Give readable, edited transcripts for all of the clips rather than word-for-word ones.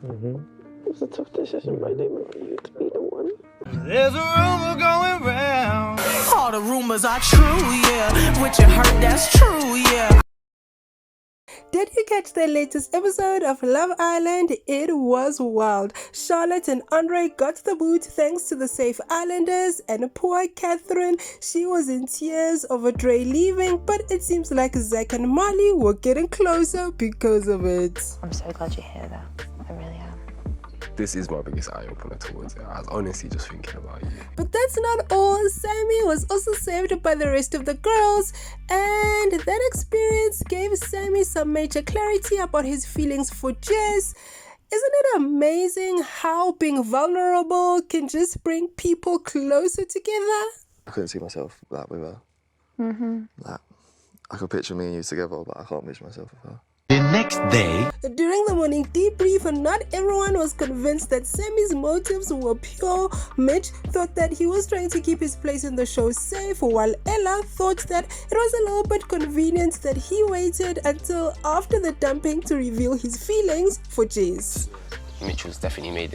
It was a tough decision, but I didn't want you to be the one. There's a rumor going round. All the rumors are true, yeah. What you heard, that's true, yeah. Did you catch the latest episode of Love Island? It was wild. Charlotte and Andre got the boot thanks to the safe islanders, and poor Catherine, she was in tears over Dre leaving, but it seems like Zach and Molly were getting closer because of it. I'm so glad you're here though. I really am. This is my biggest eye-opener towards it. I was honestly just thinking about you. But that's not all. Sammy was also saved by the rest of the girls, and that experience gave Sammy some major clarity about his feelings for Jess. Isn't it amazing how being vulnerable can just bring people closer together? I couldn't see myself like with her. Like, I could picture me and you together, but I can't picture myself with her. The next day, During the morning debrief, not everyone was convinced that Sammy's motives were pure. Mitch thought that he was trying to keep his place in the show safe, while Ella thought that it was a little bit convenient that he waited until after the dumping to reveal his feelings for Jess. Mitch was definitely made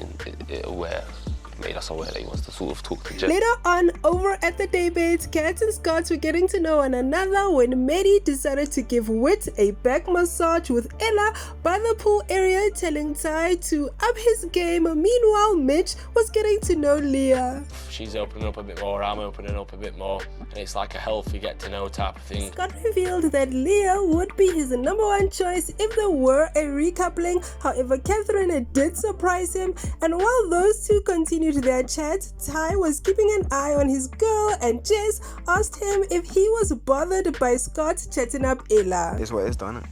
us aware that he wants to sort of talk to Jess. Later on, over at the daybed, Kat and Scott were getting to know one another when Maddie decided to give Whit a back massage with Ella by the pool area, telling Ty to up his game. Meanwhile, Mitch was getting to know Leah. She's opening up a bit more, I'm opening up a bit more, and it's like a healthy get to know type of thing. Scott revealed that Leah would be his number one choice if there were a recoupling. However, Catherine did surprise him, and while those two continued their chat, Ty was keeping an eye on his girl, and Jess asked him if he was bothered by Scott chatting up Ella. It's what it is, don't it?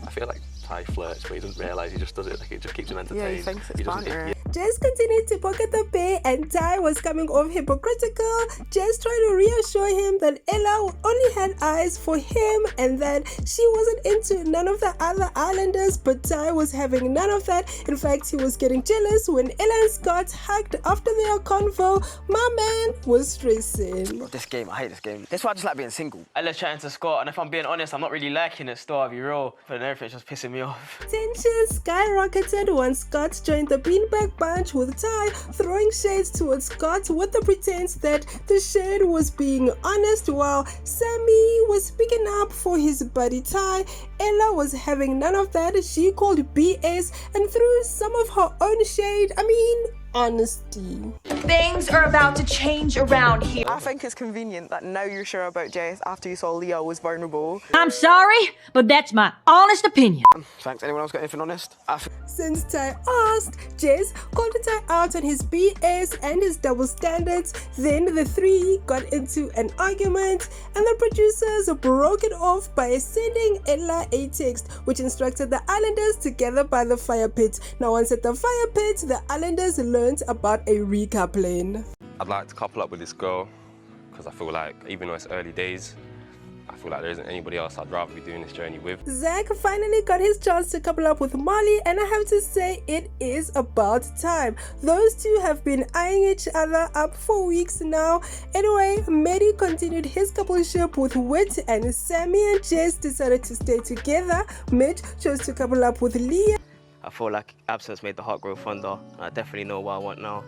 I feel like Ty flirts, but he doesn't realise he just does it. Like, it just keeps him entertained. Yeah, he thinks it's banter. Jess continued to poke at the pair, and Ty was coming off hypocritical. Jess tried to reassure him that Ella only had eyes for him and that she wasn't into none of the other islanders, but Ty was having none of that. In fact, he was getting jealous when Ella and Scott hugged after their convo. My man was stressing. This game, I hate this game. That's why I just like being single. Ella's chatting to Scott, and if I'm being honest, I'm not really liking it still, I'll be real. But everything's just pissing me off. Tension skyrocketed when Scott joined the beanbag bunch with Ty throwing shades towards Scott with the pretense that the shade was being honest, while Sammy was speaking up for his buddy Ty. Ella was having none of that. She called BS and threw some of her own shade. Honesty. Things are about to change around here. I think it's convenient that now you're sure about Jess after you saw Leah was vulnerable. I'm sorry, but that's my honest opinion. Thanks. Anyone else got anything honest? Since Ty asked, Jess called Ty out on his BS and his double standards. Then the three got into an argument, and the producers broke it off by sending Ella a text which instructed the islanders to gather by the fire pit. Now, once at the fire pit, the islanders learned about a recoupling. I'd like to couple up with this girl because I feel like, even though it's early days, I feel like there isn't anybody else I'd rather be doing this journey with. Zach finally got his chance to couple up with Molly, and I have to say it is about time. Those two have been eyeing each other up for weeks now. Anyway, Maddie continued his coupleship with Whit, and Sammy and Jess decided to stay together. Mitch chose to couple up with Leah. I feel like absence made the heart grow fonder. I definitely know what I want now.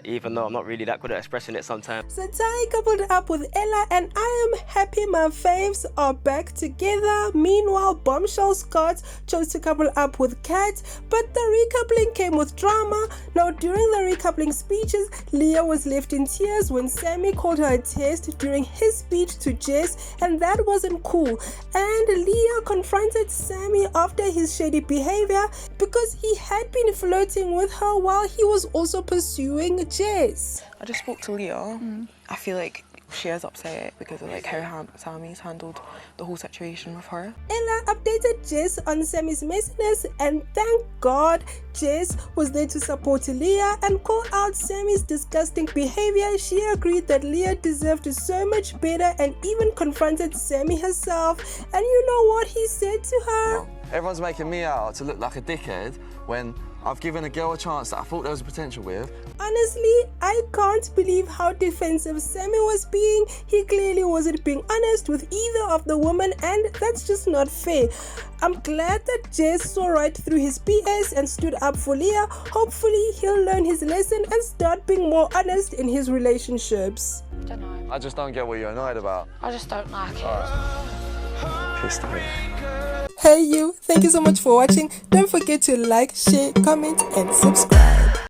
Even though I'm not really that good at expressing it sometimes. So Ty coupled up with Ella, and I am happy my faves are back together. Meanwhile, bombshell Scott chose to couple up with Kat, but the recoupling came with drama. Now, during the recoupling speeches, Leah was left in tears when Sammy called her a test during his speech to Jess, and that wasn't cool. And Leah confronted Sammy after his shady behavior because he had been flirting with her while he was also pursuing Jess. I just spoke to Leah. I feel like she is upset because of like how Sammy's handled the whole situation with her. Ella updated Jess on Sammy's messiness, and thank God Jess was there to support Leah and call out Sammy's disgusting behavior. She agreed that Leah deserved so much better and even confronted Sammy herself. And you know what he said to her? Everyone's making me out to look like a dickhead when I've given a girl a chance that I thought there was potential with. Honestly, I can't believe how defensive Sammy was being. He clearly wasn't being honest with either of the women, and that's just not fair. I'm glad that Jess saw right through his BS and stood up for Leah. Hopefully, he'll learn his lesson and start being more honest in his relationships. Don't know. I just don't get what you're annoyed about. I just don't like it. Pissed off. Hey you, thank you so much for watching. Don't forget to like, share, comment and subscribe.